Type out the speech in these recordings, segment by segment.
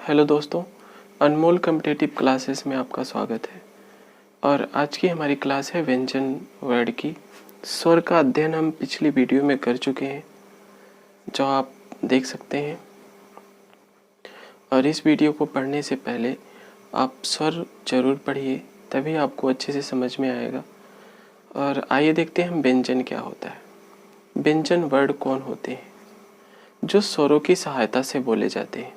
Hello दोस्तों, अनमोल competitive classes में आपका स्वागत है। और आज की हमारी क्लास है व्यंजन वर्ड की। स्वर का अध्ययन हम पिछली वीडियो में कर चुके हैं, जो आप देख सकते हैं। और इस वीडियो को पढ़ने से पहले आप स्वर जरूर पढ़िए, तभी आपको अच्छे से समझ में आएगा। और आइए देखते हैं हम व्यंजन क्या होता है। व्यंजन वर्ड कौन होते हैं? जो स्वरों की सहायता से बोले जाते हैं,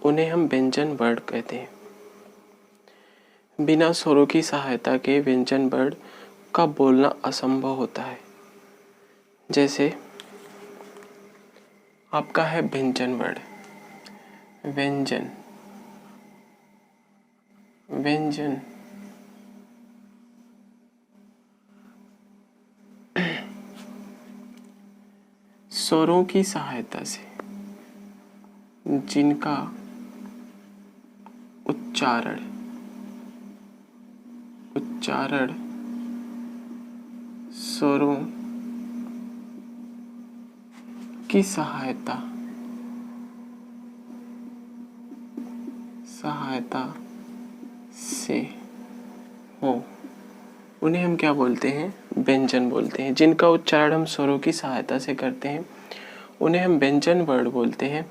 उन्हें हम व्यंजन वर्ड कहते हैं। बिना स्वरों की सहायता के व्यंजन वर्ड का बोलना असंभव होता है। जैसे आपका है व्यंजन वर्ड, व्यंजन, व्यंजन। स्वरों की सहायता से जिनका उच्चारण स्वरों की सहायता से हो, उन्हें हम क्या बोलते हैं? व्यंजन बोलते हैं। जिनका उच्चारण हम स्वरों की सहायता से करते हैं, उन्हें हम व्यंजन वर्ड बोलते हैं।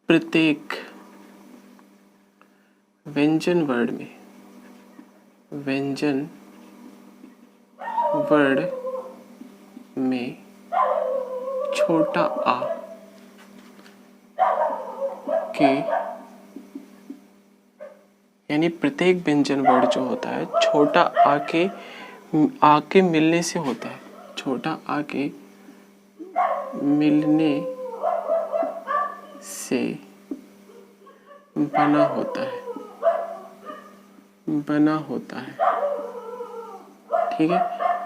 प्रत्येक व्यंजन वर्ड में छोटा आ के, यानी प्रत्येक व्यंजन वर्ड जो होता है छोटा आ के मिलने से होता है। छोटा आ के मिलने से बना होता है। ठीक है,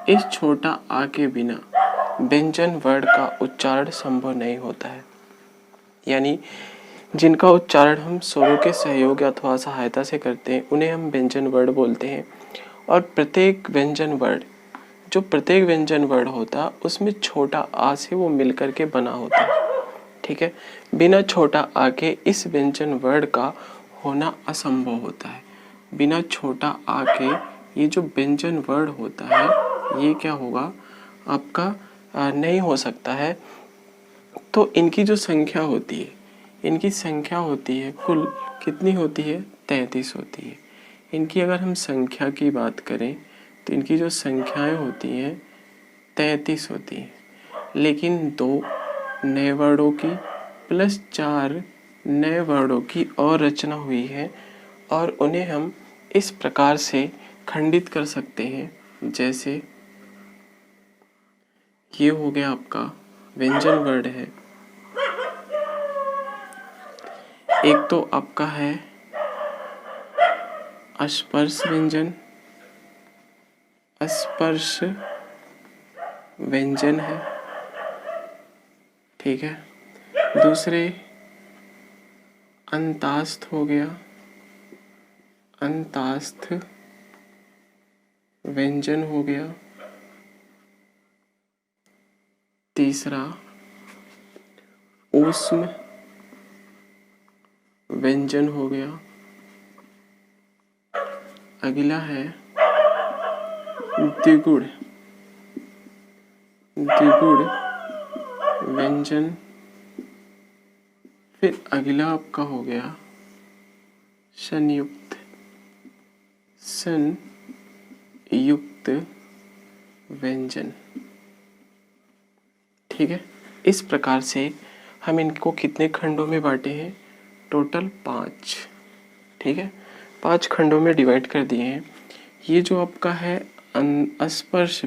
इस छोटा आ के बिना व्यंजन वर्ड का उच्चारण संभव नहीं होता है। यानी जिनका उच्चारण हम स्वरों के सहयोग अथवा सहायता से करते हैं, उन्हें हम व्यंजन वर्ड बोलते हैं। और प्रत्येक व्यंजन वर्ड होता है, उसमें छोटा आ से वो मिलकर के बना होता है। ठीक है, बिना छोटा आ के इस व्यंजन वर्ड का होना असंभव होता है। बिना छोटा आ के ये जो व्यंजन वर्ड होता है, ये क्या होगा आपका नहीं हो सकता है। तो इनकी जो संख्या होती है, कुल कितनी होती है? 33 होती है। इनकी अगर हम संख्या की बात करें तो इनकी जो संख्याएं होती हैं 33 होती हैं। लेकिन 2 नए वर्डों की प्लस 4 नए वर्डों की और रचना हुई है, और उन्हें हम इस प्रकार से खंडित कर सकते हैं। जैसे ये हो गया आपका व्यंजन वर्ड है। एक तो आपका है स्पर्श व्यंजन है। ठीक है, दूसरे अंतास्थ हो गया, अंतास्थ व्यंजन हो गया। तीसरा ऊष्म व्यंजन हो गया। अगला है द्विगुण व्यंजन। फिर अगला आपका हो गया संयुक्त व्यंजन। ठीक है, इस प्रकार से हम इनको कितने खंडों में बांटे हैं? टोटल 5। ठीक है, 5 खंडों में डिवाइड कर दिए हैं। ये जो आपका है स्पर्श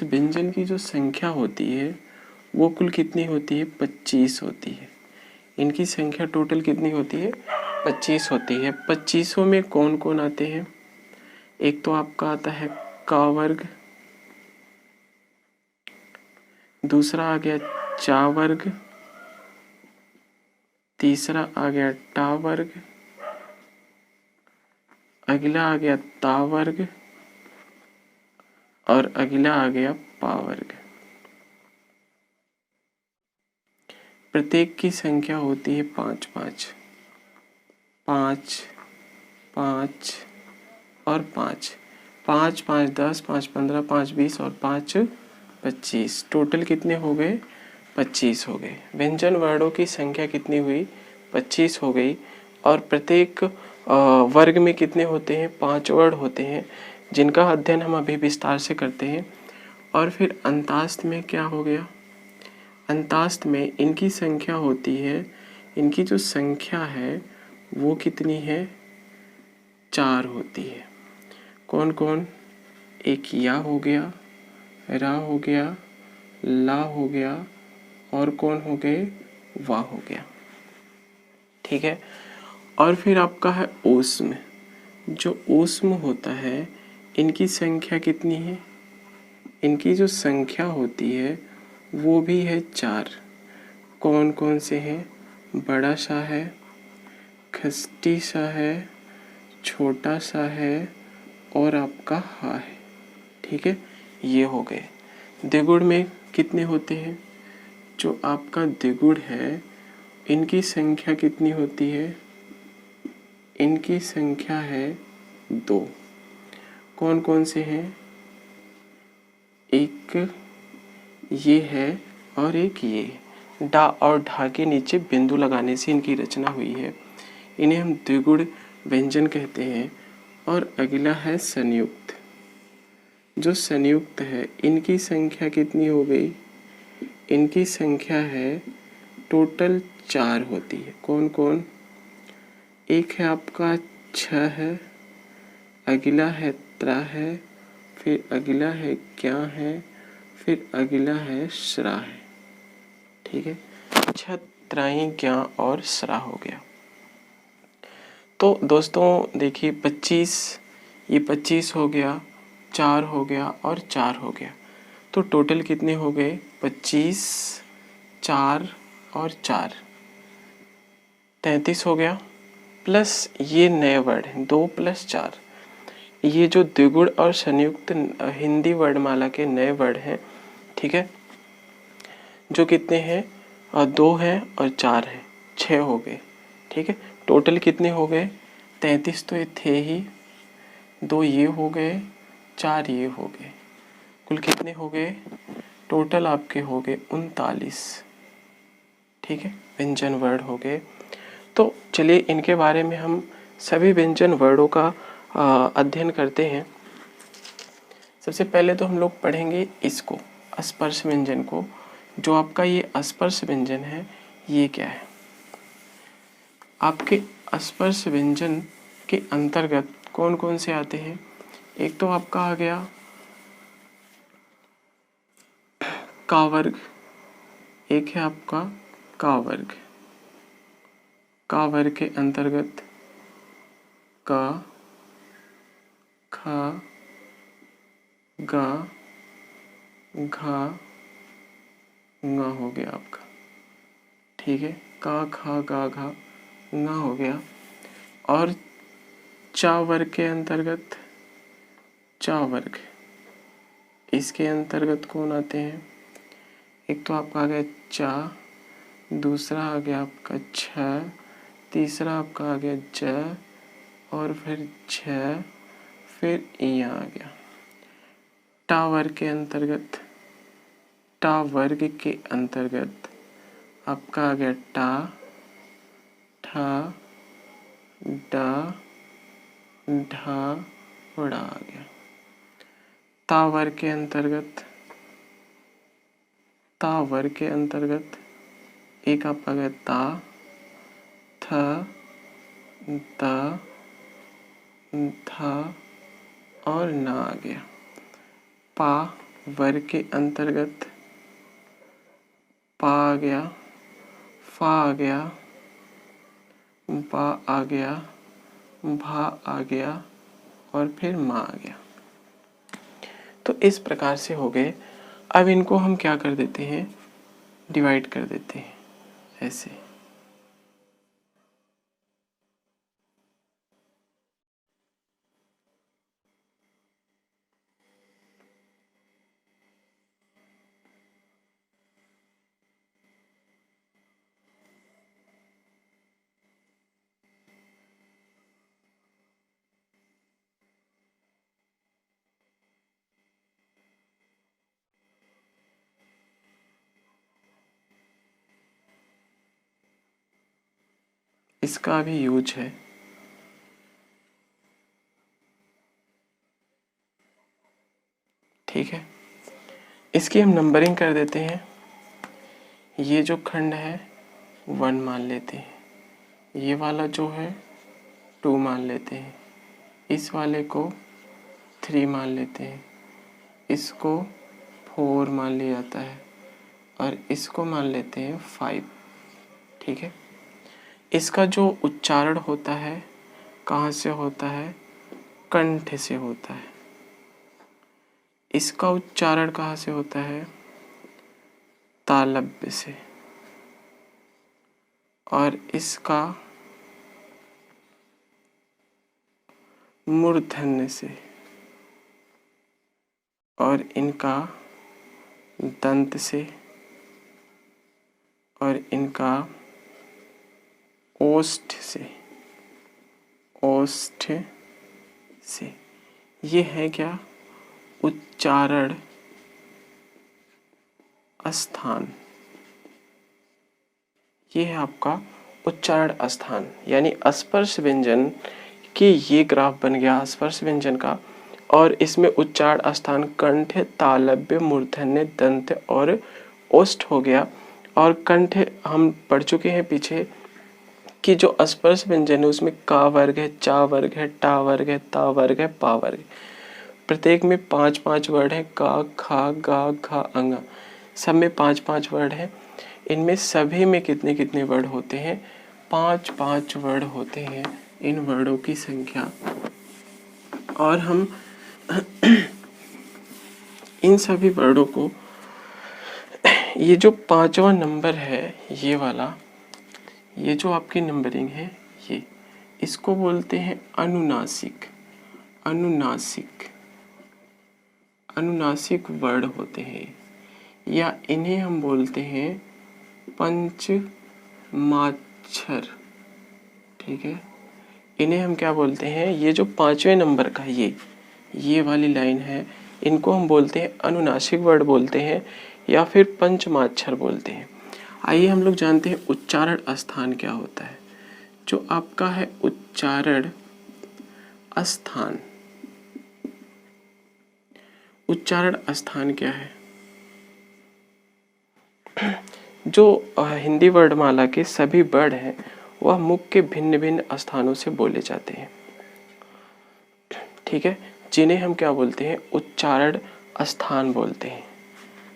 व्यंजन की जो संख्या होती है वो कुल कितनी होती है? 25 होती है। इनकी संख्या टोटल कितनी होती है? 25 होती है। 25 में कौन कौन आते हैं? एक तो आपका आता है का वर्ग, दूसरा आ गया चा वर्ग, तीसरा आ गया टा वर्ग, अगला आ गया ता वर्ग, और अगला आ गया पा वर्ग। प्रत्येक की संख्या होती है 5 5, 5 5 और 5, 5 5 10, 5 15, 5 20 और 5 25। टोटल कितने हो गए? 25 हो गए। व्यंजन वर्णों की संख्या कितनी हुई? 25 हो गई। और प्रत्येक वर्ग में कितने होते हैं? 5 वर्ण होते हैं, जिनका अध्ययन हम अभी विस्तार से करते हैं। और फिर अंतास्त में क्या हो गया? अंतास्त में इनकी संख्या होती है, इनकी जो संख्या है वो कितनी है? 4 होती है। कौन कौन? एक या हो गया, रा हो गया, ला हो गया, और कौन हो गए? वा हो गया। ठीक है। और फिर आपका है ऊष्म। जो ऊष्म होता है, इनकी संख्या कितनी है? इनकी जो संख्या होती है वो भी है 4। कौन कौन से हैं? बड़ा सा है, खष्टी सा है, छोटा सा है, और आपका हा है। ठीक है, ये हो गए। द्विगुण में कितने होते हैं? जो आपका द्विगुण है, इनकी संख्या कितनी होती है? इनकी संख्या है 2। कौन कौन से हैं? एक ये है और एक ये। डा और ढा के नीचे बिंदु लगाने से इनकी रचना हुई है। इन्हें हम द्विगुण व्यंजन कहते हैं। और अगला है संयुक्त। जो संयुक्त है, इनकी संख्या कितनी हो गई? इनकी संख्या है टोटल 4 होती है। कौन कौन? एक है आपका 6 है, अगला है 3 है, फिर अगला है क्या है, फिर अगला है श्रा है। ठीक है, 6 त्राई क्या और श्रा हो गया। तो दोस्तों देखिए 25, ये 25 हो गया, 4 हो गया और 4 हो गया। तो टोटल कितने हो गए? 25, 4 और 4, 33 हो गया। प्लस ये नए वर्ड हैं 2 + 4। ये जो द्विगुण और संयुक्त हिंदी वर्णमाला के नए वर्ड हैं, ठीक है, जो कितने हैं? 2 हैं और 4 हैं, 6 हो गए। ठीक है, टोटल कितने हो गए? 33 तो ये थे ही, 2 ये हो गए, 4 ये हो गए। कुल कितने हो गए? टोटल आपके हो गए 39। ठीक है, व्यंजन वर्ड हो गए। तो चलिए इनके बारे में हम सभी व्यंजन वर्डों का अध्ययन करते हैं। सबसे पहले तो हम लोग पढ़ेंगे इसको, स्पर्श व्यंजन को। जो आपका ये स्पर्श व्यंजन है, ये क्या है? आपके स्पर्श व्यंजन के अंतर्गत कौन कौन से आते हैं? एक तो आपका आ गया का वर्ग, एक है आपका का वर्ग। का वर्ग के अंतर्गत का, खा, गा, घा, ङा हो गया आपका। ठीक है, का, खा, गा, घा, ङा हो गया। और चा वर्ग के अंतर्गत चा वर्ग, इसके अंतर्गत कौन आते हैं? एक तो आपका आ गया चा, दूसरा आ गया आपका छ, तीसरा आपका आ गया ज, और फिर झ, फिर इया आ गया। टा वर्ग के अंतर्गत, टा वर्ग के अंतर्गत आपका आ गया टा, ठा, डा, ढा, उड़ा आ गया। ता वर्ग के अंतर्गत, ता वर्ग के अंतर्गत एक आपका आ गया ता, थ, दा, धा, और ना आ गया। पा वर्ग के अंतर्गत पा आ गया, फा आ गया, बा आ गया, भा आ गया, और फिर मा आ गया। तो इस प्रकार से हो गए। अब इनको हम क्या कर देते हैं? डिवाइड कर देते हैं ऐसे। इसका भी यूज है। ठीक है, इसकी हम नंबरिंग कर देते हैं। ये जो खंड है 1 मान लेते हैं, ये वाला जो है 2 मान लेते हैं, इस वाले को 3 मान लेते हैं, इसको 4 मान लिया जाता है और इसको मान लेते हैं 5। ठीक है, इसका जो उच्चारण होता है कहाँ से होता है? कंठ से होता है। इसका उच्चारण कहाँ से होता है? तालव्य से। और इसका मूर्धन्य से, और इनका दंत से, और इनका ओष्ठ से। ओष्ठ से ये है क्या? उच्चारण स्थान। ये है आपका उच्चारण स्थान, यानी स्पर्श व्यंजन की ये ग्राफ बन गया स्पर्श व्यंजन का। और इसमें उच्चारण स्थान कंठ, तालव्य, मूर्धन्य, दंत और ओष्ठ हो गया। और कंठ हम पढ़ चुके हैं पीछे कि जो स्पर्श व्यंजन है उसमें का वर्ग है, चा वर्ग है, टा वर्ग है, ता वर्ग है, पा वर्ग है। प्रत्येक में 5-5 वर्ड है, का, खा, गा, घा, अंगा, सब में 5-5 वर्ड है। इनमें सभी में कितने कितने वर्ड होते हैं? 5-5 वर्ड होते हैं इन वर्डों की संख्या। और हम इन सभी वर्डों को, ये जो 5वां नंबर है ये वाला, ये जो आपकी नंबरिंग है ये, इसको बोलते हैं अनुनासिक। अनुनासिक अनुनासिक वर्ड होते हैं, या इन्हें हम बोलते हैं पंचमाक्षर। ठीक है, इन्हें हम क्या बोलते हैं? ये जो 5वें नंबर का ये वाली लाइन है, इनको हम बोलते हैं अनुनासिक वर्ड बोलते हैं या फिर पंचमाक्षर बोलते हैं। आइए हम लोग जानते हैं उच्चारण स्थान क्या होता है। जो आपका है उच्चारण स्थान, उच्चारण स्थान क्या है? जो हिंदी वर्णमाला के सभी वर्ड हैं वह मुख के भिन्न भिन्न स्थानों से बोले जाते हैं। ठीक है, जिन्हें हम क्या बोलते हैं? उच्चारण स्थान बोलते हैं।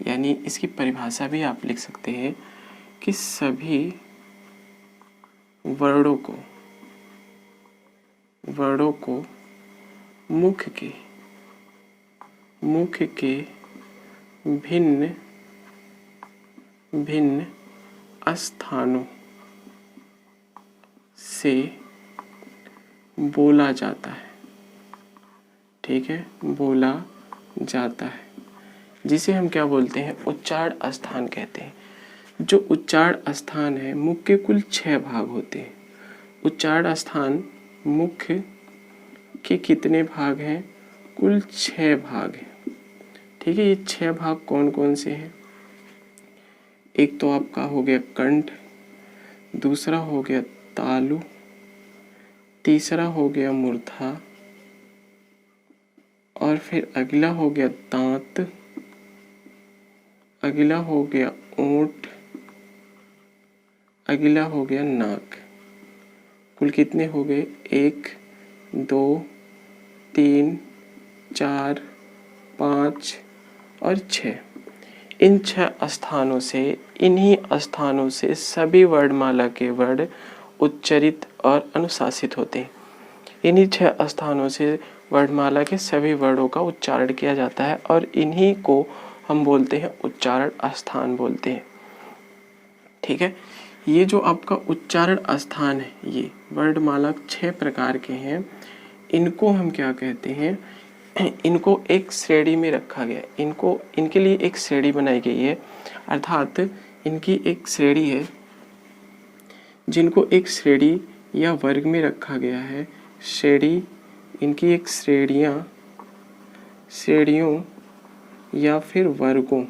यानी इसकी परिभाषा भी आप लिख सकते हैं कि सभी वर्डों को मुख के भिन्न भिन्न स्थानों से बोला जाता है। ठीक है, बोला जाता है, जिसे हम क्या बोलते हैं? उच्चारण स्थान कहते हैं। जो उच्चारण स्थान है, मुख के कुल 6 भाग होते हैं। उच्चारण स्थान मुख के कितने भाग हैं? कुल 6 भाग हैं। ठीक है, ये 6 भाग कौन कौन से हैं? एक तो आपका हो गया कंठ, दूसरा हो गया तालु, तीसरा हो गया मूर्धा, और फिर अगला हो गया दांत, अगला हो गया ओंठ, अगला हो गया नाक। कुल कितने हो गए? 1 2 3 4 5 और 6। इन 6 स्थानों से, इन्हीं स्थानों से सभी वर्णमाला के वर्ड उच्चरित और अनुशासित होते हैं। इन्हीं 6 स्थानों से वर्णमाला के सभी वर्डों का उच्चारण किया जाता है और इन्हीं को हम बोलते हैं उच्चारण स्थान बोलते हैं। ठीक है, ये जो आपका उच्चारण स्थान है, ये वर्णमाला 6 प्रकार के हैं। इनको हम क्या कहते हैं? इनको एक श्रेणी में रखा गया है। इनके लिए एक श्रेणी बनाई गई है, अर्थात इनकी एक श्रेणी है जिनको एक श्रेणी या वर्ग में रखा गया है। श्रेणी, इनकी एक श्रेणियों या फिर वर्गों,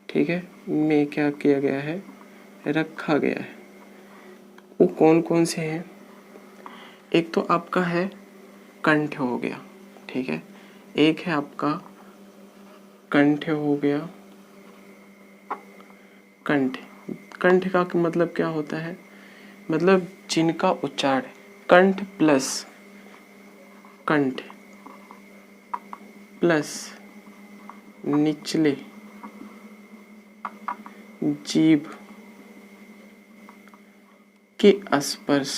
ठीक है, में क्या किया गया है? रखा गया है। वो कौन कौन से हैं? एक तो आपका है कंठ हो गया, ठीक है, एक है आपका कंठ हो गया, कंठ। कंठ का मतलब क्या होता है? मतलब जिनका उच्चारण कंठ प्लस कंठ प्लस निचले जीभ के स्पर्श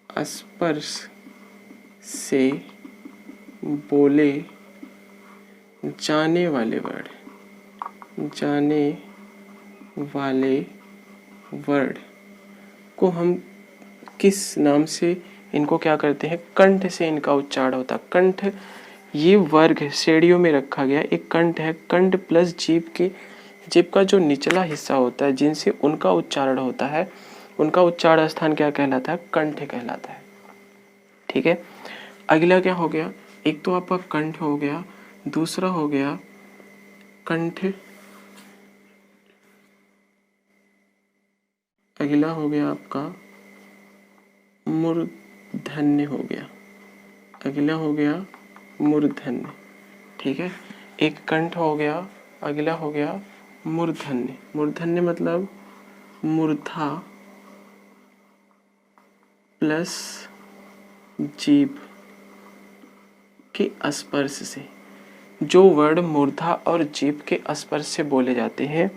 स्पर्श से बोले जाने वाले वर्ड, जाने वाले वर्ड को हम किस नाम से इनको क्या करते हैं? कंठ से इनका उच्चारण होता है। कंठ ये वर्ग श्रेणियों में रखा गया। एक कंठ है, कंठ प्लस जीभ का जो निचला हिस्सा होता है जिनसे उनका उच्चारण होता है, उनका उच्चारण स्थान क्या कहलाता है? कंठ कहलाता है। ठीक है, अगला क्या हो गया? एक तो आपका कंठ हो गया, दूसरा हो गया कंठ, अगला हो गया आपका मूर्धन्य हो गया, अगला हो गया मूर्धन्य। ठीक है, एक कंठ हो गया, अगला हो गया मूर्धन्य। मूर्धन्य मतलब मूर्धा प्लस जीभ के स्पर्श से। जो वर्ड मूर्धा और जीभ के स्पर्श से बोले जाते हैं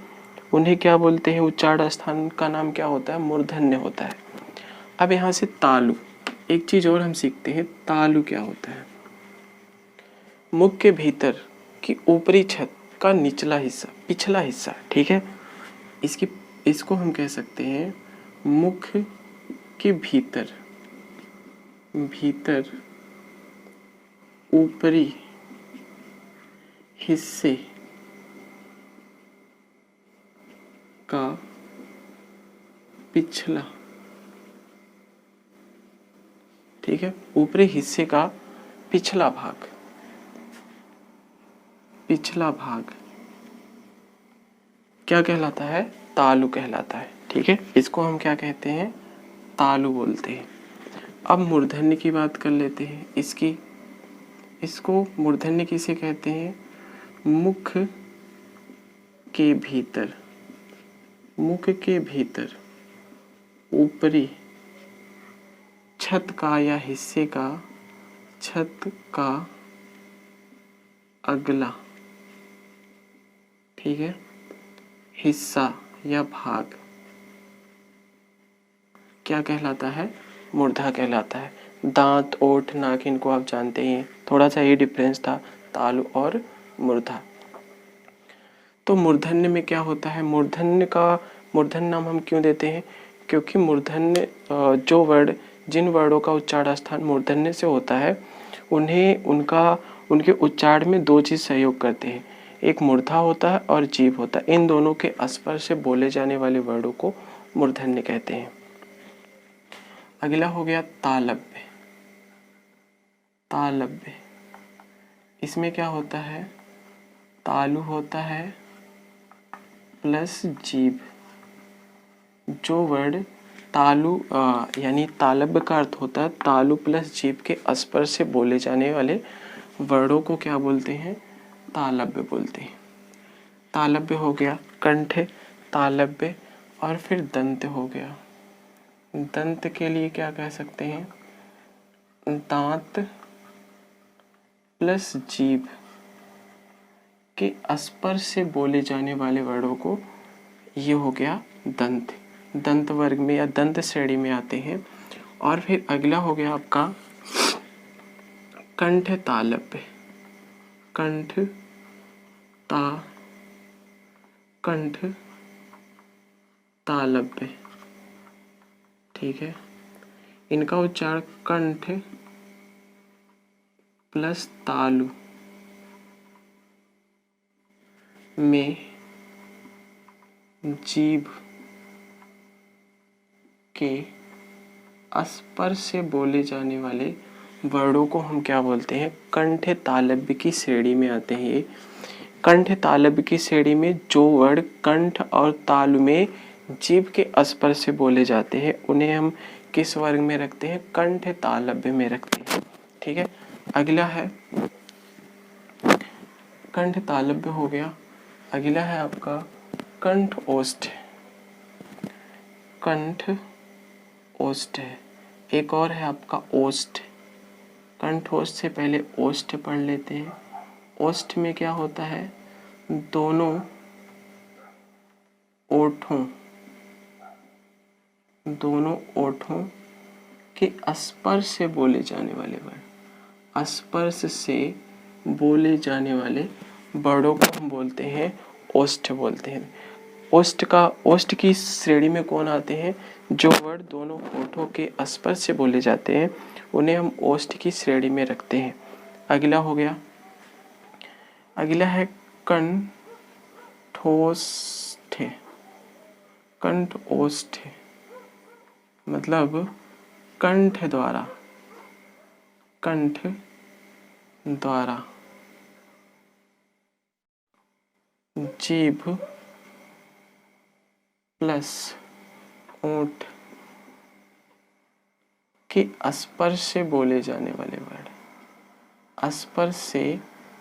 उन्हें क्या बोलते हैं? उच्चारण स्थान का नाम क्या होता है? मूर्धन्य होता है। अब यहाँ से तालु, एक चीज और हम सीखते हैं, तालु क्या होता है? मुख के भीतर की ऊपरी छत का निचला हिस्सा, पिछला हिस्सा। ठीक है, इसको हम कह सकते हैं मुख के भीतर ऊपरी हिस्से का पिछला, ठीक है, ऊपरी हिस्से का पिछला भाग, पिछला भाग क्या कहलाता है? तालु कहलाता है। ठीक है, इसको हम क्या कहते हैं? तालु बोलते हैं। अब मूर्धन्य की बात कर लेते हैं। इसको मूर्धन्य किसे कहते हैं? मुख के भीतर ऊपरी छत का या हिस्से का, छत का अगला, ठीक है, हिस्सा या भाग क्या कहलाता है? मूर्धा कहलाता है। दांत, ओठ, नाक, इनको आप जानते ही हैं, थोड़ा सा ये डिफरेंस था तालु और मूर्धा। तो मूर्धन्य में क्या होता है? मूर्धन्य नाम हम क्यों देते हैं? क्योंकि मूर्धन्य जिन वर्डों का उच्चारण स्थान मूर्धन्य से होता है उनके उच्चारण में दो चीज सहयोग करते हैं, एक मूर्धा होता है और जीभ होता है। इन दोनों के स्पर्श से बोले जाने वाले वर्डों को मूर्धन्य कहते हैं। अगला हो गया तालव्य। तालव्य, इसमें क्या होता है? तालु होता है प्लस जीभ। जो वर्ड तालु यानी तालव्य का अर्थ होता है तालु प्लस जीभ के स्पर्श से बोले जाने वाले वर्डों को क्या बोलते हैं? तालव्य बोलते हैं। तालव्य हो गया कंठ, तालव्य, और फिर दंत हो गया। दंत के लिए क्या कह सकते हैं? दांत प्लस जीभ के स्पर्श से बोले जाने वाले वर्डों को ये हो गया दंत। दंत वर्ग में या दंत श्रेणी में आते हैं। और फिर अगला हो गया आपका कंठ तालव्य। कंठ तालव्य, ठीक है, इनका उच्चारण कंठ प्लस तालु में जीभ के स्पर्श से बोले जाने वाले वर्डों को हम क्या बोलते हैं? कंठ तालव्य की श्रेणी में आते हैं। कंठ तालव्य की श्रेणी में जो वर्ड कंठ और तालु में जीभ के स्पर्श से बोले जाते हैं उन्हें हम किस वर्ग में रखते हैं? कंठ तालव्य में रखते हैं। ठीक है, अगला है कंठ तालव्य हो गया। अगला है आपका कंठ ओष्ठ। कंठ ओष्ठ है। एक और है आपका ओष्ठ। कंठ ओष्ठ से पहले ओष्ठ पढ़ लेते हैं। ओष्ठ में क्या होता है? दोनों ओठों के स्पर्श से बोले जाने वाले वर्ड, स्पर्श से बोले जाने वाले वर्डों को हम बोलते हैं ओष्ठ बोलते हैं। ओष्ठ की श्रेणी में कौन आते हैं? जो वर्ड दोनों होठों के स्पर्श से बोले जाते हैं उन्हें हम ओष्ठ की श्रेणी में रखते हैं। अगला हो गया, अगला है कंठोष्ठ। कंठोष्ठ मतलब कंठ द्वारा जीभ प्लस ओंठ के स्पर्श से बोले जाने वाले वर्ड, स्पर्श से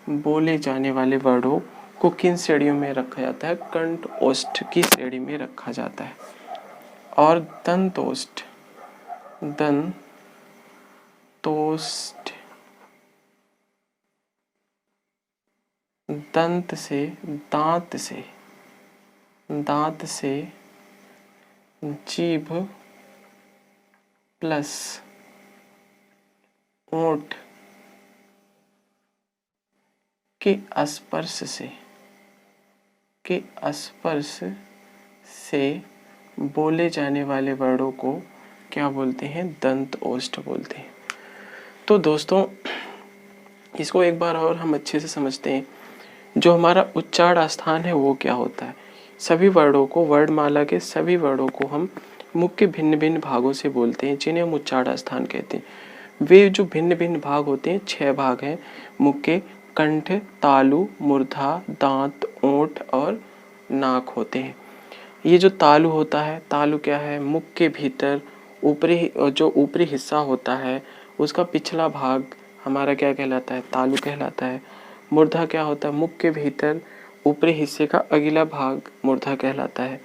बोले जाने वाले वर्डों को किन श्रेणियों में रखा जाता है? कंठ ओष्ठ की श्रेणी में रखा जाता है। और दंतोष्ठ, दंत से दांत से जीभ प्लस ओंठ के स्पर्श से बोले जाने वाले वर्डों को क्या बोलते हैं? दंत ओष्ठ बोलते हैं। तो दोस्तों इसको एक बार और हम अच्छे से समझते हैं। जो हमारा उच्चारण स्थान है वो क्या होता है? सभी वर्डों को, वर्णमाला के सभी वर्डों को हम मुख के भिन्न भिन्न भागों से बोलते हैं जिन्हें हम उच्चारण स्थान कहते हैं। वे जो भिन्न भिन्न भाग होते हैं 6 भाग हैं मुख के। कंठ, तालु, मूर्धा, दांत, ओंठ और नाक होते हैं। ये जो तालु होता है, तालु क्या है? मुख के भीतर जो ऊपरी हिस्सा होता है उसका पिछला भाग हमारा क्या कहलाता है? तालु कहलाता है। मूर्धा क्या होता है? मुख के भीतर ऊपरी हिस्से का अगला भाग मूर्धा कहलाता है।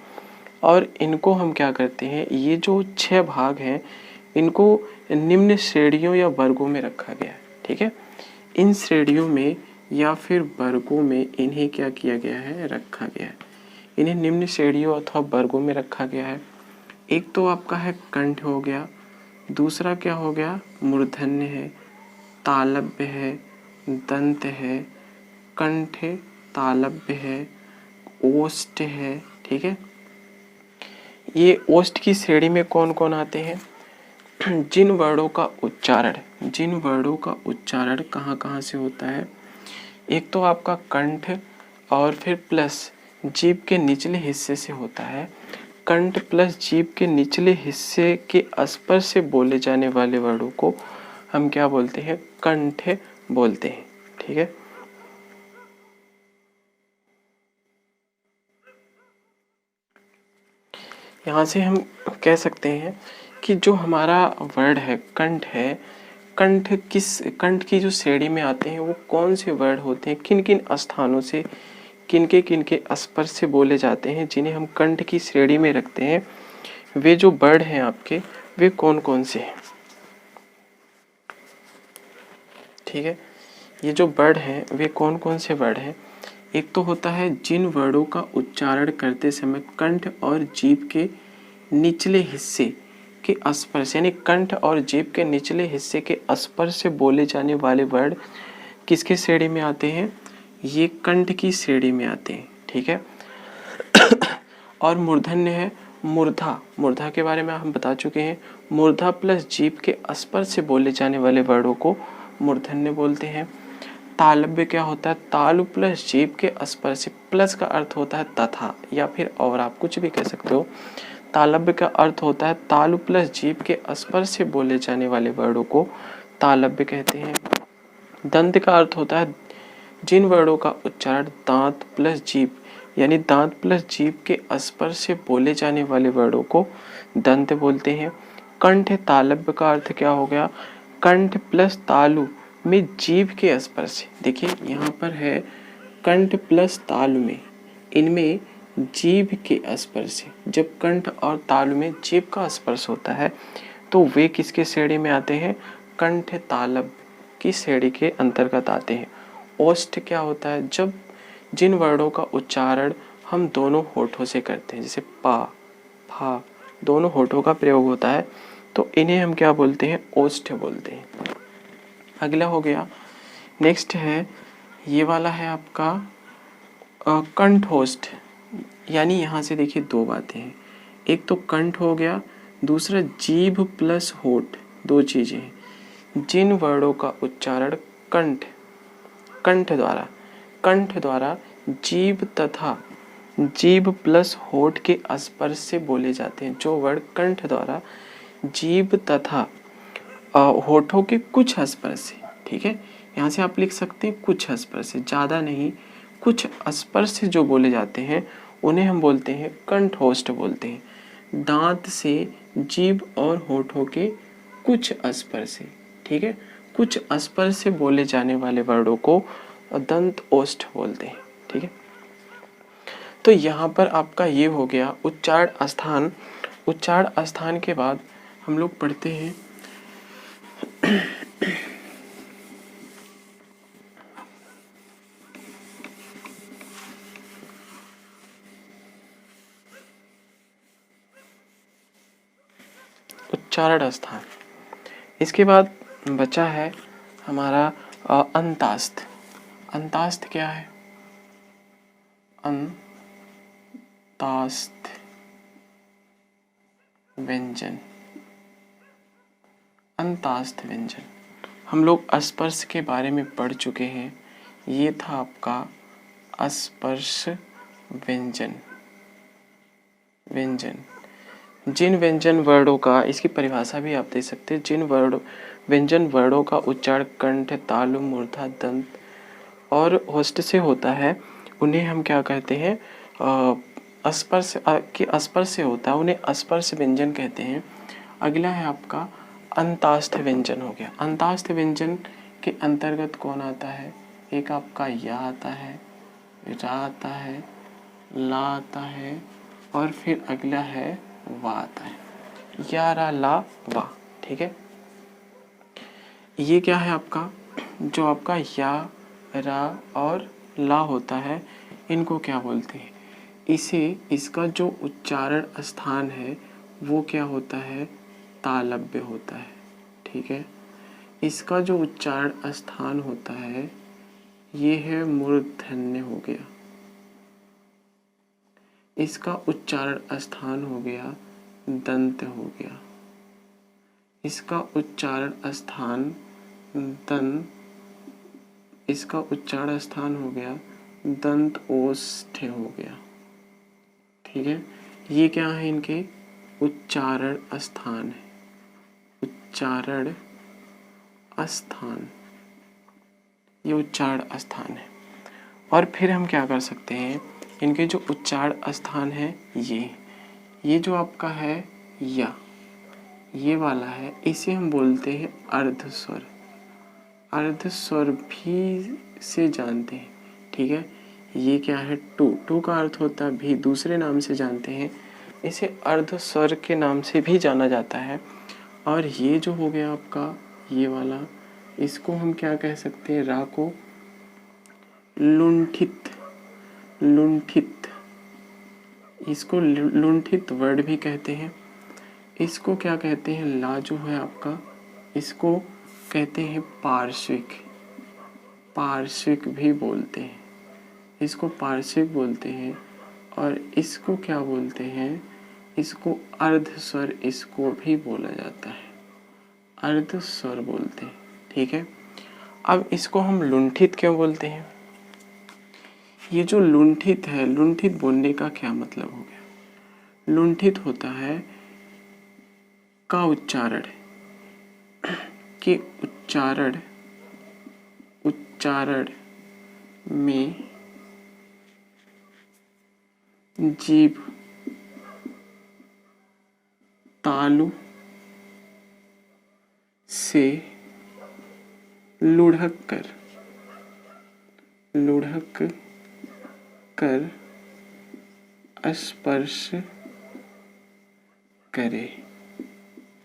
और इनको हम क्या करते हैं? ये जो 6 भाग हैं इनको निम्न श्रेणियों या वर्गों में रखा गया है। ठीक है, इन श्रेणियों में या फिर वर्गों में इन्हें क्या किया गया है? रखा गया है। इन्हें निम्न श्रेणियों अथवा वर्गों में रखा गया है। एक तो आपका है कंठ हो गया, दूसरा क्या हो गया? मूर्धन्य है, तालव्य है, दंत है, कंठ तालव्य है, ओष्ठ है। ठीक है, ये ओष्ठ की श्रेणी में कौन कौन आते हैं? जिन वर्डों का उच्चारण कहाँ कहाँ से होता है? एक तो आपका कंठ और फिर प्लस जीभ के निचले हिस्से से होता है। कंठ प्लस जीभ के निचले हिस्से के स्पर्श से बोले जाने वाले वर्डों को हम क्या बोलते हैं? कंठ बोलते हैं। ठीक है, यहाँ से हम कह सकते हैं कि जो हमारा वर्ड है कंठ है, कंठ की जो श्रेणी में आते हैं वो कौन से वर्ड होते हैं, किन किन स्थानों से किनके स्पर्श से बोले जाते हैं जिन्हें हम कंठ की श्रेणी में रखते हैं। वे जो वर्ड हैं आपके वे कौन कौन से हैं? ठीक है, ये जो वर्ड हैं वे कौन कौन से वर्ड हैं? एक तो होता है जिन वर्डों का उच्चारण करते समय कंठ और जीभ के निचले हिस्से के स्पर्श, यानी कंठ और जीभ के निचले हिस्से के स्पर्श से बोले जाने वाले वर्ड किसके श्रेणी में आते हैं? ये कंठ की श्रेणी में आते हैं। ठीक है, और मूर्धन्य है मूर्धा के बारे में हम बता चुके हैं। मूर्धा प्लस जीभ के स्पर्श से बोले जाने वाले वर्डों को मूर्धन्य बोलते हैं। तालव्य क्या होता है? तालु प्लस जीभ के स्पर्श से, प्लस का अर्थ होता है तथा या फिर और, आप कुछ भी कह सकते हो। तालव्य का अर्थ होता है तालु प्लस जीभ के स्पर्श से बोले जाने वाले वर्डों को तालव्य कहते हैं। दंत का अर्थ होता है जिन वर्डों का उच्चारण दांत प्लस जीभ यानी दांत प्लस जीभ के स्पर्श से बोले जाने वाले वर्डों को दंत बोलते हैं। कंठ तालव्य का अर्थ क्या हो गया, कंठ प्लस तालु में जीभ के स्पर्श से। देखिए यहाँ पर है कंठ प्लस तालु में, इनमें जीभ के स्पर्श से। जब कंठ और तालु में जीभ का स्पर्श होता है तो वे किसके श्रेणी में आते हैं, कंठ तालव्य की श्रेणी के अंतर्गत आते हैं। ओष्ठ क्या होता है, जब जिन वर्णों का उच्चारण हम दोनों होठों से करते हैं, जैसे पा फा दोनों होठों का प्रयोग होता है, तो इन्हें हम क्या बोलते हैं, ओष्ठ बोलते हैं। अगला हो गया, नेक्स्ट है ये वाला है आपका कंठोष्ठ। यानी यहाँ से देखिए दो बातें हैं, एक तो कंठ हो गया, दूसरा जीभ प्लस होठ, दो चीजें हैं। जिन वर्णों का उच्चारण कंठ द्वारा जीभ तथा जीभ प्लस होठ के स्पर्श से बोले जाते हैं, जो वर्ड कंठ द्वारा जीभ तथा होठों के कुछ स्पर्श से, ठीक है, यहाँ से आप लिख सकते हैं कुछ स्पर्श से, ज़्यादा नहीं, कुछ स्पर्श से जो बोले जाते हैं उन्हें हम बोलते हैं कंठोष्ठ बोलते हैं। दांत से जीभ और होठों के कुछ स्पर्श से, ठीक है, कुछ स्पर्श से बोले जाने वाले वर्डों को दंत ओष्ठ बोलते हैं, ठीक है। तो यहाँ पर आपका ये हो गया उच्चारण स्थान। उच्चारण स्थान के बाद हम लोग पढ़ते हैं उच्चारण स्थान। इसके बाद बचा है हमारा अंतास्थ। अंतास्थ क्या है, अंतास्थ व्यंजन। अंतास्थ व्यंजन हम लोग स्पर्श के बारे में पढ़ चुके हैं। ये था आपका स्पर्श व्यंजन। जिन व्यंजन वर्णों का, इसकी परिभाषा भी आप दे सकते हैं, जिन व्यंजन वर्णों का उच्चारण कंठ तालु मूर्धा दंत और होष्ठ से होता है उन्हें हम क्या कहते हैं, स्पर्श के स्पर्श से होता है उन्हें स्पर्श व्यंजन कहते हैं। अगला है आपका अंतास्थ व्यंजन हो गया। अंतास्थ व्यंजन के अंतर्गत कौन आता है, एक आपका या आता है, रा आता है, ला आता है और फिर अगला है वा आता है, या रा ला वा, ठीक है। ये क्या है आपका, जो आपका या रा और ला होता है इनको क्या बोलते हैं, इसे, इसका जो उच्चारण स्थान है वो क्या होता है, तालव्य होता है, ठीक है। इसका जो उच्चारण स्थान होता है ये है मूर्धन्य हो गया, इसका उच्चारण स्थान हो गया दंत हो गया, इसका उच्चारण स्थान इसका उच्चारण स्थान हो गया दंत ओष्ठ हो गया, ठीक है। ये क्या है, इनके उच्चारण स्थान है, उच्चारण स्थान, ये उच्चारण स्थान है। और फिर हम क्या कर सकते हैं, इनके जो उच्चारण स्थान है ये जो आपका है या, ये वाला है, इसे हम बोलते हैं अर्ध स्वर। अर्ध स्वर भी से जानते हैं, ठीक है। ये क्या है, टू का अर्थ होता है भी, दूसरे नाम से जानते हैं, इसे अर्ध स्वर के नाम से भी जाना जाता है। और ये जो हो गया आपका ये वाला, इसको हम क्या कह सकते हैं, रा को लुंठित, इसको लुंठित वर्ड भी कहते हैं। इसको क्या कहते हैं, ला जो है आपका, इसको कहते हैं पार्श्विक भी बोलते हैं, इसको पार्श्विक बोलते हैं। और इसको क्या बोलते हैं, इसको अर्ध स्वर, इसको भी बोला जाता है, अर्ध स्वर बोलते हैं, ठीक है। अब इसको हम लुंठित क्यों बोलते हैं, ये जो लुंठित है, लुंठित बोलने का क्या मतलब हो गया, लुंठित होता है का उच्चारण, कि उच्चारण में जीभ तालु से लुढ़क कर स्पर्श करे।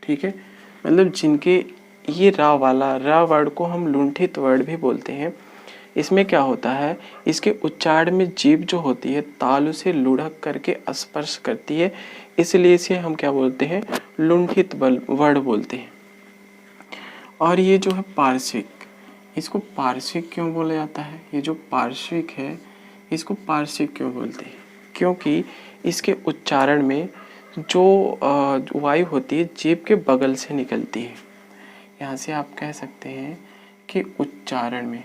ठीक है, मतलब जिनके ये रा वाला रा वर्ड को हम लुंठित वर्ड भी बोलते हैं। इसमें क्या होता है, इसके उच्चारण में जीभ जो होती है तालु से लुढ़क करके स्पर्श करती है, इसलिए इसे हम क्या बोलते हैं, लुंठित वर्ड बोलते हैं। और ये जो है पार्श्विक, इसको पार्श्विक क्यों बोला जाता है, ये जो पार्श्विक है इसको पार्श्विक क्यों बोलते हैं, क्योंकि इसके उच्चारण में जो वायु होती है जीभ के बगल से निकलती है। यहाँ से आप कह सकते हैं कि उच्चारण में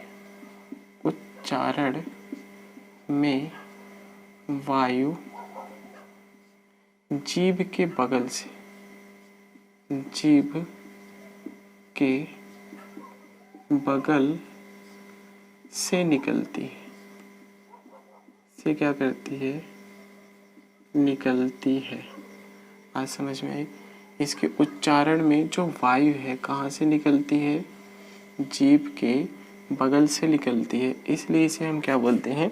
वायु जीभ के बगल से निकलती है, से क्या करती है, निकलती है। आज समझ में आई। इसके उच्चारण में जो वायु है कहाँ से निकलती है, जीभ के बगल से निकलती है, इसलिए इसे हम क्या बोलते हैं,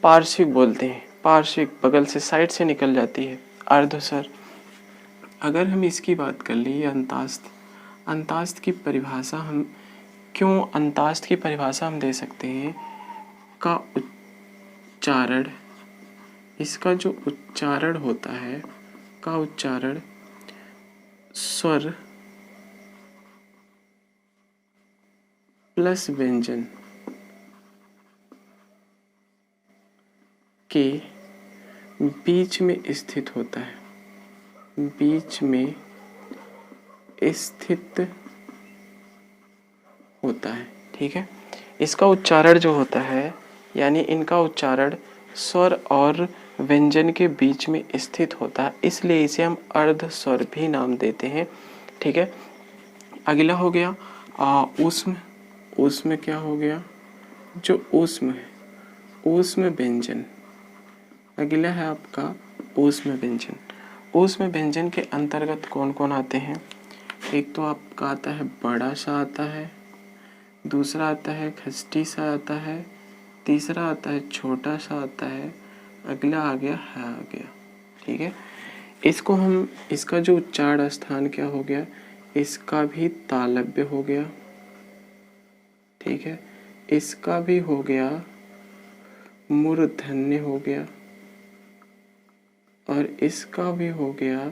पार्श्विक बोलते हैं। पार्श्विक बगल से, साइड से निकल जाती है। अर्धस्वर, अगर हम इसकी बात कर लिए अंतास्त की परिभाषा हम क्यों, अंतास्त की परिभाषा हम दे सकते हैं, का उच्चारण, इसका जो उच्चारण होता है, का उच्चारण स्वर प्लस व्यंजन के बीच में स्थित होता है, बीच में स्थित होता है। ठीक है, इसका उच्चारण जो होता है, यानी इनका उच्चारण स्वर और व्यंजन के बीच में स्थित होता है, इसलिए इसे हम अर्ध स्वर भी नाम देते हैं। ठीक है, अगला हो गया ऊष्म। ऊष्म क्या हो गया, जो ऊष्म है, ऊष्म व्यंजन। अगला है आपका ऊष्म व्यंजन। ऊष्म व्यंजन के अंतर्गत कौन कौन आते हैं, एक तो आपका आता है बड़ा सा आता है, दूसरा आता है खष्टी सा आता है, तीसरा आता है छोटा सा आता है, अगला आ गया है आ गया। ठीक है, इसको हम, इसका जो उच्चारण स्थान क्या हो गया, इसका भी तालव्य हो गया। ठीक है, इसका भी हो गया मूर्धन्य हो गया, और इसका भी हो गया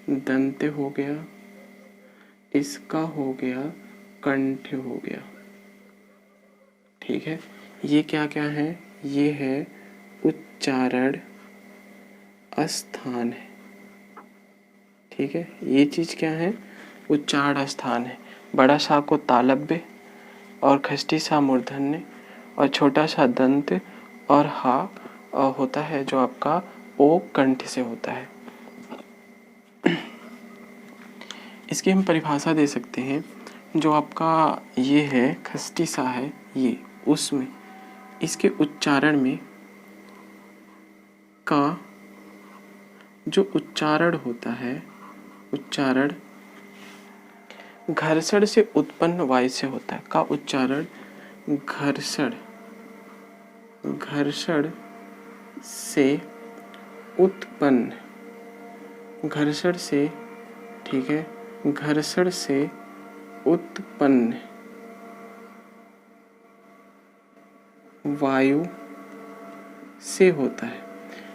दंत्य हो गया, इसका हो गया कंठ हो गया। ठीक है, ये क्या क्या है, ये है उच्चारण स्थान है। ठीक है, ये चीज क्या है, उच्चारण स्थान है। बड़ा सा को तालव्य, और खष्टी सा मूर्धन्य, और छोटा सा दंत, और हा होता है जो आपका ओ कंठ से होता है। इसकी हम परिभाषा दे सकते हैं, जो आपका ये है खष्टी सा है, ये उसमें इसके उच्चारण में का जो उच्चारण होता है, उच्चारण घर्षण से उत्पन्न वायु से होता है। का उच्चारण घर्षण से उत्पन्न, घर्षण से, ठीक है, घर्षण से उत्पन्न वायु से होता है।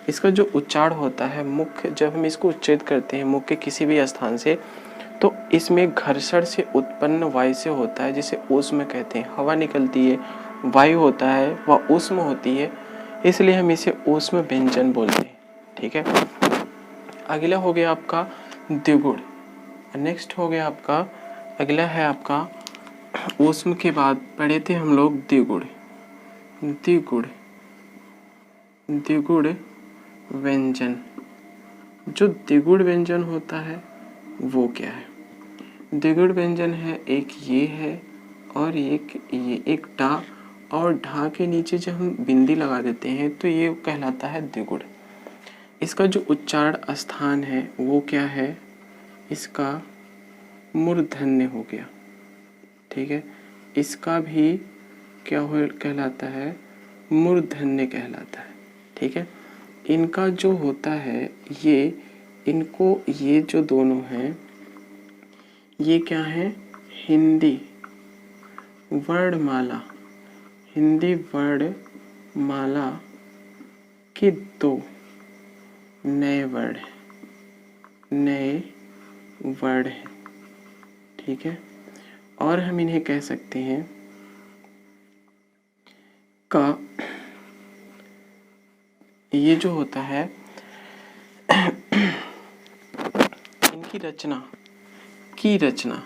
इसका जो उच्चारण होता है मुख्य, जब हम इसको उच्चरित करते हैं मुख्य किसी भी स्थान से, तो इसमें घर्षण से उत्पन्न वायु से होता है, जिसे ऊष्म कहते हैं। हवा निकलती है, वायु होता है, वह ऊष्म होती है, इसलिए हम इसे ऊष्म व्यंजन बोलते हैं। ठीक है, अगला हो गया आपका द्विगुण। नेक्स्ट हो गया आपका, अगला है आपका ऊष्म के बाद पढ़े थे हम लोग द्विगुण। द्विगुण व्यंजन। जो द्विगुण व्यंजन होता है वो क्या है, द्विगुण व्यंजन है, एक ये है और एक ये, एक टा और ढा के नीचे जब हम बिंदी लगा देते हैं तो ये कहलाता है द्विगुण। इसका जो उच्चारण स्थान है वो क्या है, इसका मूर्धन्य हो गया। ठीक है, इसका भी क्या हो कहलाता है, मूर्धन्य कहलाता है। ठीक है, इनका जो होता है ये जो दोनों हैं ये क्या है, हिंदी वर्णमाला, हिंदी वर्णमाला के दो नए वर्ड हैं। ठीक है, और हम इन्हें कह सकते हैं का, ये जो होता है इनकी रचना,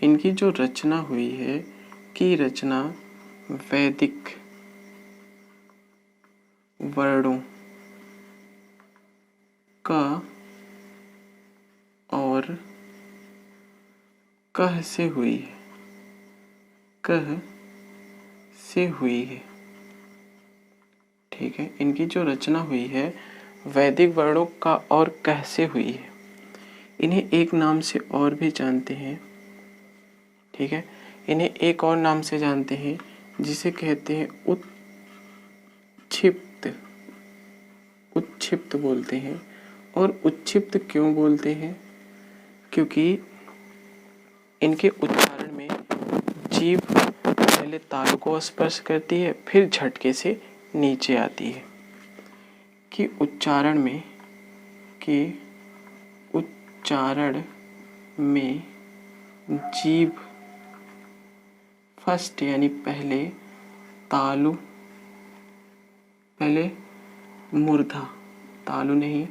इनकी जो रचना हुई है की रचना वैदिक वर्णों का और कह से हुई है, ठीक है, इनकी जो रचना हुई है वैदिक वर्णों का और कह से हुई है। इन्हें एक नाम से और भी जानते हैं। ठीक है, इन्हें एक और नाम से जानते हैं जिसे कहते हैं उच्छिप्त बोलते हैं। और उच्छिप्त क्यों बोलते हैं, क्योंकि इनके उच्चारण में जीभ पहले तालु को स्पर्श करती है फिर झटके से नीचे आती है। कि उच्चारण में जीभ फर्स्ट यानी पहले मूर्धा, तालु नहीं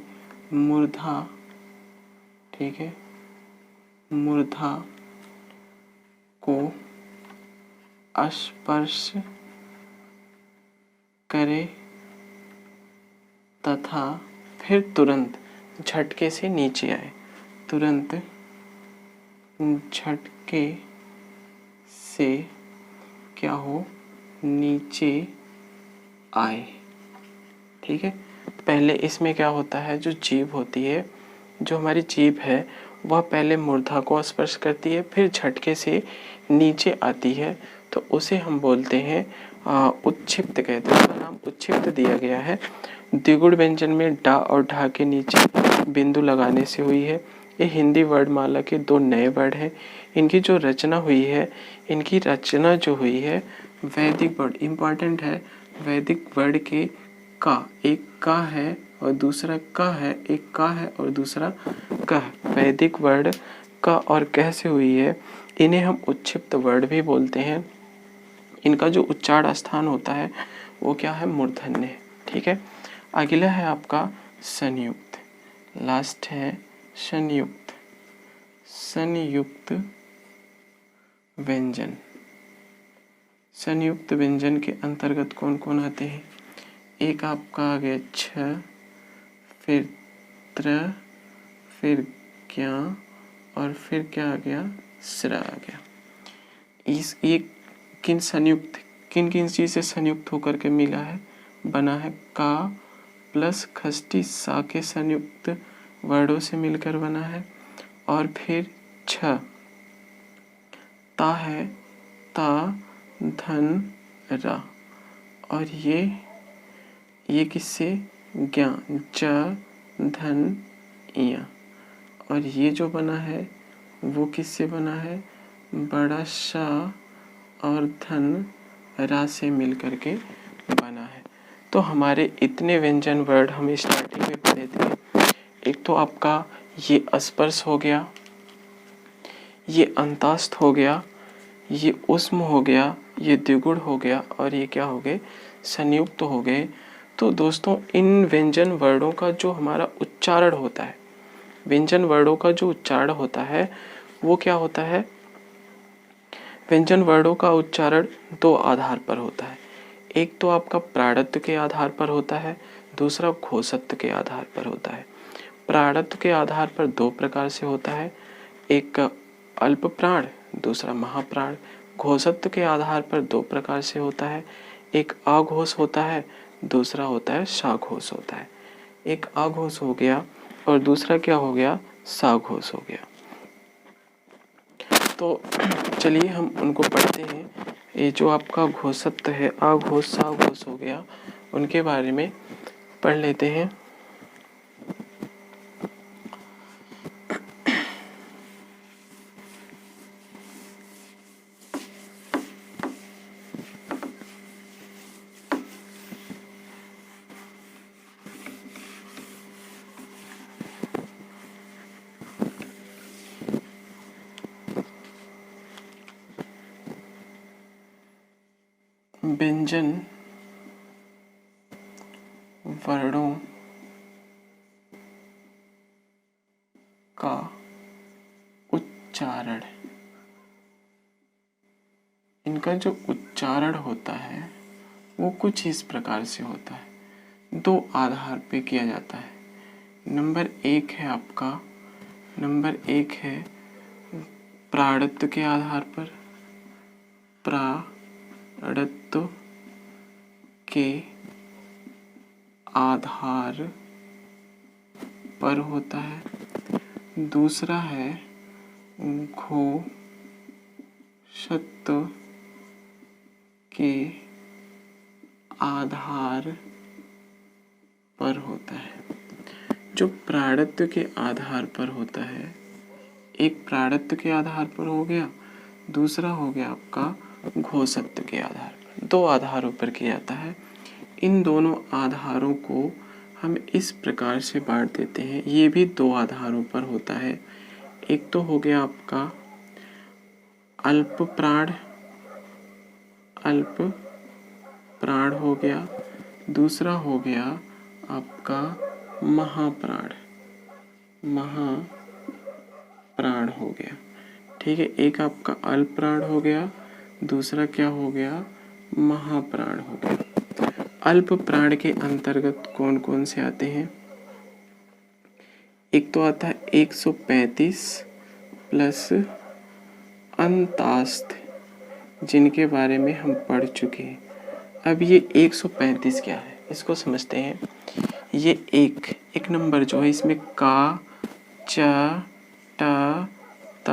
मूर्धा, ठीक है, मूर्धा को स्पर्श करे तथा फिर तुरंत झटके से नीचे आए, तुरंत झटके से क्या हो, नीचे आए। ठीक है, पहले इसमें क्या होता है, जो जीभ होती है, जो हमारी जीभ है वह पहले मूर्धा को स्पर्श करती है फिर झटके से नीचे आती है, तो उसे हम बोलते हैं उच्छिप्त कहते हैं। उसका नाम उच्छिप्त दिया गया है। द्विगुण व्यंजन में डा और ढा के नीचे बिंदु लगाने से हुई है। ये हिंदी वर्णमाला के दो नए वर्ड हैं। इनकी जो रचना हुई है, इनकी रचना जो हुई है वैदिक वर्ड, इम्पॉर्टेंट है, वैदिक वर्ड के का, एक का है और दूसरा का है, एक का है और दूसरा कह, वैदिक वर्ड का और कह से हुई है। इन्हें हम उच्छिप्त वर्ड भी बोलते हैं। इनका जो उच्चारण स्थान होता है वो क्या है, मूर्धन्य। ठीक है, अगला है आपका संयुक्त, लास्ट है संयुक्त व्यंजन। संयुक्त व्यंजन के अंतर्गत कौन कौन आते हैं, एक आपका आ गया छ, फिर त्र, फिर ज्ञा और फिर क्या आ गया, स्र आ गया। ये किन चीज से संयुक्त होकर के मिला है, बना है, का प्लस खष्टी सा के संयुक्त वर्डों से मिलकर बना है। और फिर छ, ता है, ता धन रा, और ये किससे, ज्ञा, ज धन इया, और ये जो बना है वो किससे बना है, बड़ा शा और धन रा से मिल करके बना है। तो हमारे इतने व्यंजन वर्ड हम स्टार्टिंग में पढ़े थे। एक तो आपका ये अस्पर्श हो गया, ये अंतास्थ हो गया, ये उष्म हो गया, ये द्विगुण हो गया और ये क्या हो गए, संयुक्त हो गए। तो दोस्तों इन व्यंजन वर्डों का जो हमारा उच्चारण होता है, व्यंजन वर्डों का जो उच्चारण होता है वो क्या होता है, व्यंजन वर्डों का उच्चारण दो आधार पर होता है। एक तो आपका प्राणत्व के आधार पर होता है, दूसरा घोषत्व के आधार पर होता है। प्राणत्व के आधार पर दो प्रकार से होता है, एक अल्प प्राण, दूसरा महाप्राण। घोषत्व के आधार पर दो प्रकार से होता है, एक अघोष होता है, दूसरा होता है सघोष होता है। एक अघोष हो गया और दूसरा क्या हो गया, सघोष हो गया। तो चलिए हम उनको पढ़ते हैं। ये जो आपका घोषत्व है, अघोष सघोष हो गया, उनके बारे में पढ़ लेते हैं। व्यंजन वर्णों का उच्चारण, इनका जो उच्चारण होता है वो कुछ इस प्रकार से होता है, दो आधार पे किया जाता है। नंबर एक है आपका, नंबर एक है प्राणत्व के आधार पर, प्राणत्व के आधार पर होता है। दूसरा है घोषत्व के आधार पर होता है। जो प्राणत्व के आधार पर होता है, एक प्राणत्व के आधार पर हो गया, दूसरा हो गया आपका घोषत्व के आधार पर। दो आधारों पर किया जाता है। इन दोनों आधारों को हम इस प्रकार से बांट देते हैं, ये भी दो आधारों पर होता है। एक तो हो गया आपका अल्प प्राण, अल्प प्राण हो गया, दूसरा हो गया आपका महाप्राण, महाप्राण हो गया। ठीक है, एक आपका अल्प प्राण हो गया, दूसरा क्या हो गया, महाप्राण हो गया। अल्प प्राण के अंतर्गत कौन कौन से आते हैं? एक तो आता है 135 प्लस अंतास्थ, जिनके बारे में हम पढ़ चुके हैं। अब ये 135 क्या है, इसको समझते हैं। ये एक नंबर जो है, इसमें का, च, ट, त,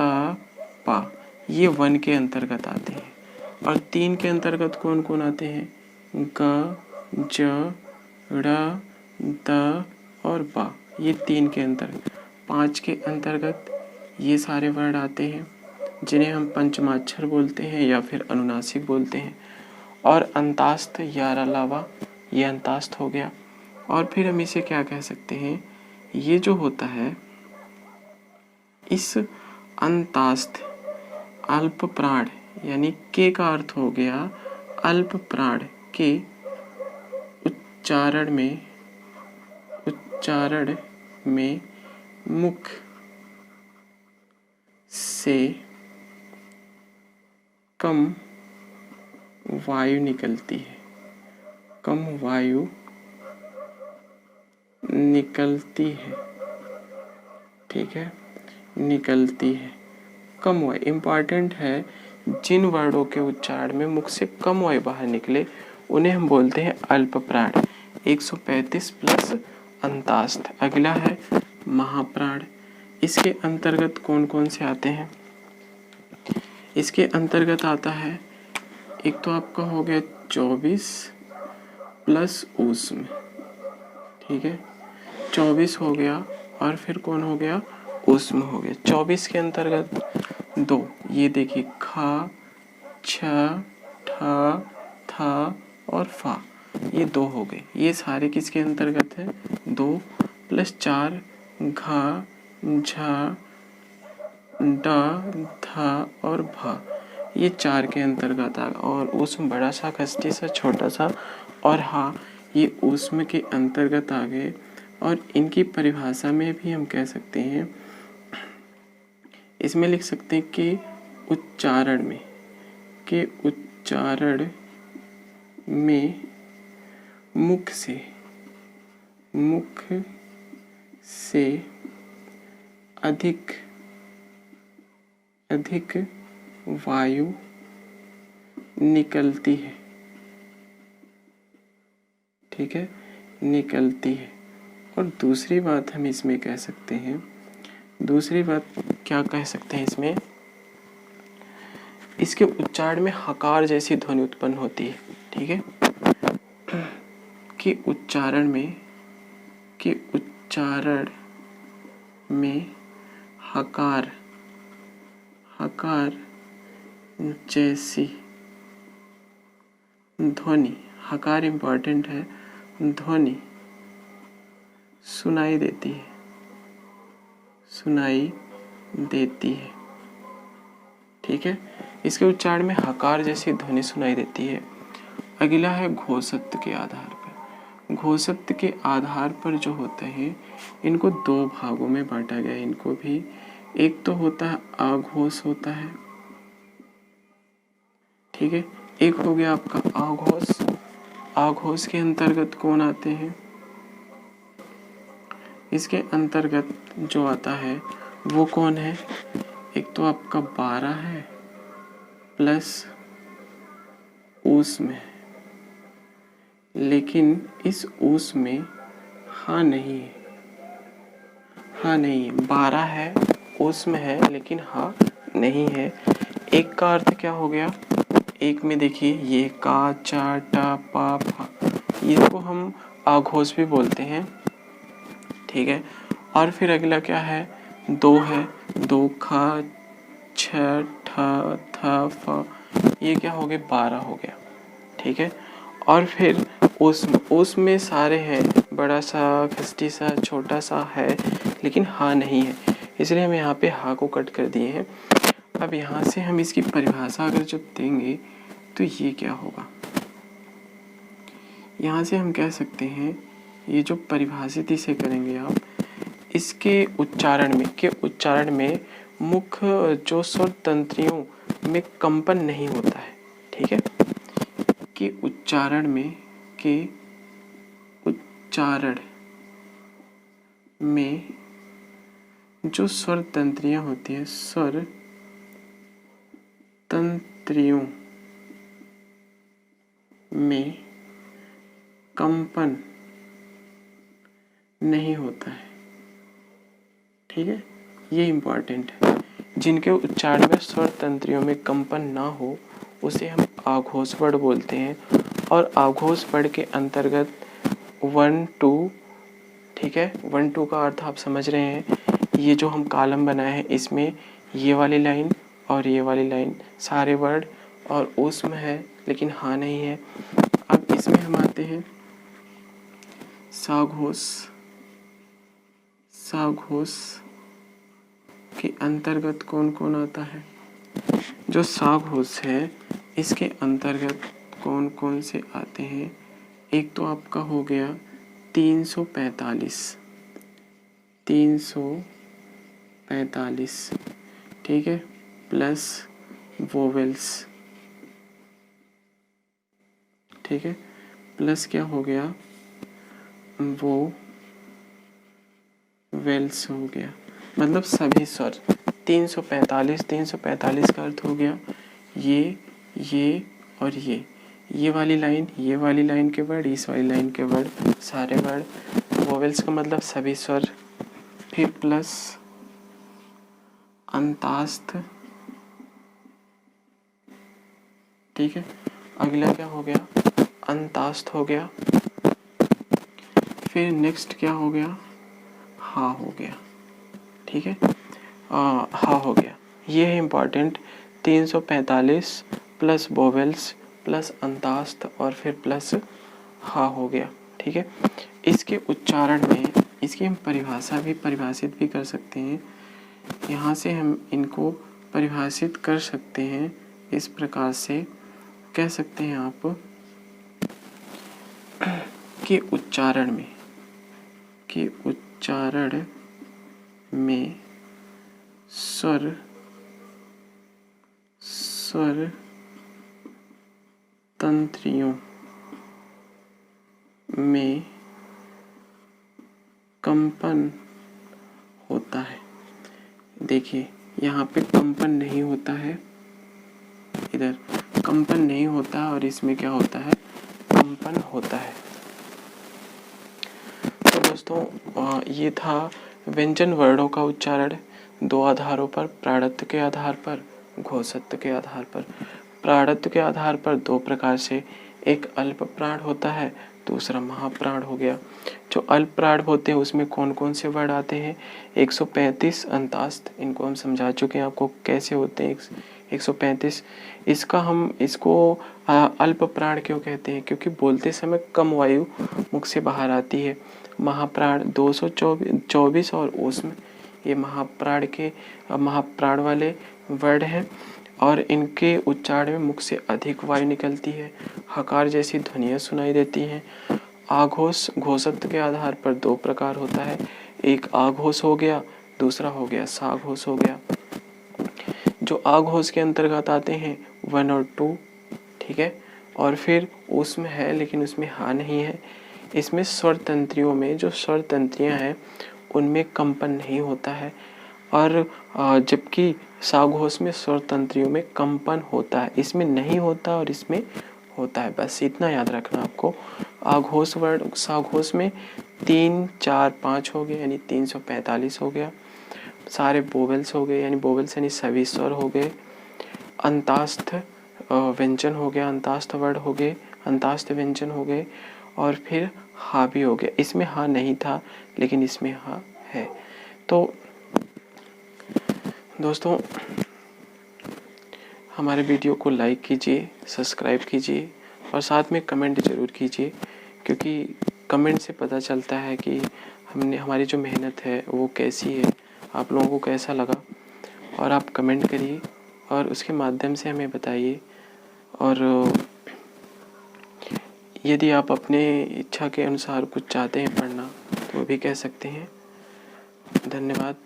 पा, ये 1 के अंतर्गत आते हैं। और 3 के अंतर्गत कौन कौन आते हैं? ग, ज, ड़, द और बा, ये 3 के अंतर्गत। 5 के अंतर्गत ये सारे वर्ड आते हैं, जिन्हें हम पंचमाक्षर बोलते हैं या फिर अनुनासिक बोलते हैं। और अंतास्थ यार अलावा ये अंतास्थ हो गया। और फिर हम इसे क्या कह सकते हैं, ये जो होता है, इस अंतास्थ अल्प प्राण यानी के का अर्थ हो गया अल्प प्राण के उच्चारण में मुख से कम वायु निकलती है, कम वायु निकलती है। ठीक है, निकलती है, कम वायु इम्पॉर्टेंट है। जिन वर्णों के उच्चारण में मुख से कम वायु बाहर निकले उन्हें हम बोलते हैं अल्प प्राण। 135 प्लस अंतास्थ। अगला है महाप्राण। इसके अंतर्गत कौन कौन से आते हैं? इसके अंतर्गत आता है, एक तो आपका हो गया 24 प्लस ऊष्म। ठीक है, 24 हो गया और फिर कौन हो गया, ऊष्म हो गया। 24 के अंतर्गत 2, ये देखिए ख, छ, ठ, थ और फा, ये 2 हो गए। ये सारे किसके अंतर्गत है? 2 प्लस 4 घ, झ, ड, ध और भ, ये 4 के अंतर्गत आ गया। और ऊष्म बड़ा सा, खष्टी सा, छोटा सा और हा, ये ऊष्म के अंतर्गत आ गए। और इनकी परिभाषा में भी हम कह सकते हैं, इसमें लिख सकते हैं कि उच्चारण में मुख से अधिक वायु निकलती है, ठीक है, निकलती है। और दूसरी बात हम इसमें कह सकते हैं, दूसरी बात क्या कह सकते हैं इसमें, इसके उच्चारण में हकार जैसी ध्वनि उत्पन्न होती है, ठीक है, कि उच्चारण में हकार जैसी ध्वनि, हकार इम्पॉर्टेंट है, ध्वनि सुनाई देती है, ठीक है। इसके उच्चारण में हकार जैसी ध्वनि सुनाई देती है। अगला है घोषत्व के आधार पर। घोषत्व के आधार पर जो होते हैं इनको दो भागों में बांटा गया है, इनको भी, एक तो होता है आघोष होता है, ठीक है, एक हो गया आपका आघोष। आघोष के अंतर्गत कौन आते हैं, इसके अंतर्गत जो आता है वो कौन है, एक तो आपका 12 है प्लस ऊष्म है, लेकिन इस ऊष्म में हाँ नहीं है, 12 है, ऊष्म है, लेकिन हाँ नहीं है। एक का अर्थ क्या हो गया, एक में देखिए ये का, चा, टा, पा, फा, ये को हम आघोष भी बोलते हैं, ठीक है। और फिर अगला क्या है, दो है, दो, खा, छ, ठ, थ, फ, ये क्या हो गया, 12 हो गया, ठीक है। और फिर उसमें सारे हैं, बड़ा सा, खस्टी सा, छोटा सा है, लेकिन हाँ नहीं है, इसलिए हम यहाँ पे हाँ को कट कर दिए हैं। अब यहाँ से हम इसकी परिभाषा अगर जब देंगे तो ये क्या होगा, यहाँ से हम कह सकते हैं, ये जो परिभाषित इसे करेंगे आप, इसके उच्चारण में मुख्य जो स्वर तंत्रियों में कंपन नहीं होता है, ठीक है, कि उच्चारण में जो स्वर तंत्रियां होती है, स्वर तंत्रियों में कंपन नहीं होता है, ठीक है, ये इम्पॉर्टेंट है। जिनके उच्चारण में स्वर तंत्रियों में कंपन ना हो उसे हम आघोष वर्ण बोलते हैं। और आघोष वर्ण के अंतर्गत 1 2, ठीक है, 1 2 का अर्थ आप समझ रहे हैं, ये जो हम कॉलम बनाए हैं इसमें ये वाली लाइन और ये वाली लाइन सारे वर्ड, और ऊष्म है लेकिन हाँ नहीं है। अब इसमें हम आते हैं साघोष के अंतर्गत कौन कौन आता है, जो साघोष है इसके अंतर्गत कौन कौन से आते हैं, एक तो आपका हो गया 345, ठीक है, प्लस वोवेल्स, ठीक है, प्लस क्या हो गया, वो वेल्स हो गया, मतलब सभी स्वर 345 का अर्थ हो गया ये और ये वाली लाइन के वर्ड, इस वाली लाइन के वर्ड, सारे वर्ड, वोवेल्स का मतलब सभी स्वर, फिर प्लस अंतास्थ, ठीक है, अगला क्या हो गया, अंतास्थ हो गया, फिर नेक्स्ट क्या हो गया, हा हो गया, ठीक है, हा हो गया, ये है इम्पॉर्टेंट, 345 प्लस वोवेल्स प्लस अंतास्थ और फिर प्लस हा हो गया, ठीक है। इसके उच्चारण में इसकी हम परिभाषित भी कर सकते हैं, यहाँ से हम इनको परिभाषित कर सकते हैं, इस प्रकार से कह सकते हैं आप कि उच्चारण में स्वर तंत्रियों में कंपन होता है। देखिए यहाँ पे कंपन नहीं होता है, इधर कंपन नहीं होता और इसमें क्या होता है, कंपन होता है। तो दोस्तों ये था व्यंजन वर्णों का उच्चारण दो आधारों पर, प्राणत्व के आधार पर, घोषत्व के आधार पर। प्राणत्व के आधार पर दो प्रकार से, एक अल्प प्राण होता है, दूसरा महाप्राण हो गया। जो अल्प प्राण होते हैं उसमें कौन कौन से वर्ड आते हैं, 135 अंतास्त, इनको हम समझा चुके हैं आपको कैसे होते हैं 135। इसको अल्प प्राण क्यों कहते हैं, क्योंकि बोलते समय कम वायु मुख से बाहर आती है। महाप्राण 224 और उसमें ये महाप्राण वाले वर्ड हैं और इनके उच्चारण में मुख से अधिक वायु निकलती है, हकार जैसी ध्वनियाँ सुनाई देती हैं। आघोष घोषत्व के आधार पर दो प्रकार होता है, एक आघोष हो गया, दूसरा हो गया साघोष हो गया। जो आघोष के अंतर्गत आते हैं 1 और 2, ठीक है, और फिर उसमें है लेकिन उसमें हा नहीं है। इसमें स्वर तंत्रियों में जो स्वर तंत्रियाँ हैं उनमें कंपन नहीं होता है, और जबकि साघोष में स्वर तंत्रियों में कंपन होता है, इसमें नहीं होता और इसमें होता है। बस इतना याद रखना आपको। आघोष वर्ड साघोष में 3, 4, 5 हो गए यानी 345 हो गया, सारे वोवेल्स हो गए यानी वोवेल्स यानी सभी स्वर हो गए। अंतास्थ व्यंजन हो गया, अंतास्थ वर्ड हो गए, अंतास्थ व्यंजन हो गए, और फिर हा भी हो गया। इसमें हा नहीं था लेकिन इसमें हा है। तो दोस्तों हमारे वीडियो को लाइक कीजिए, सब्सक्राइब कीजिए और साथ में कमेंट ज़रूर कीजिए, क्योंकि कमेंट से पता चलता है कि हमारी जो मेहनत है वो कैसी है, आप लोगों को कैसा लगा। और आप कमेंट करिए और उसके माध्यम से हमें बताइए। और यदि आप अपने इच्छा के अनुसार कुछ चाहते हैं पढ़ना तो वो भी कह सकते हैं। धन्यवाद।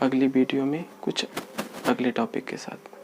अगली वीडियो में कुछ अगले टॉपिक के साथ।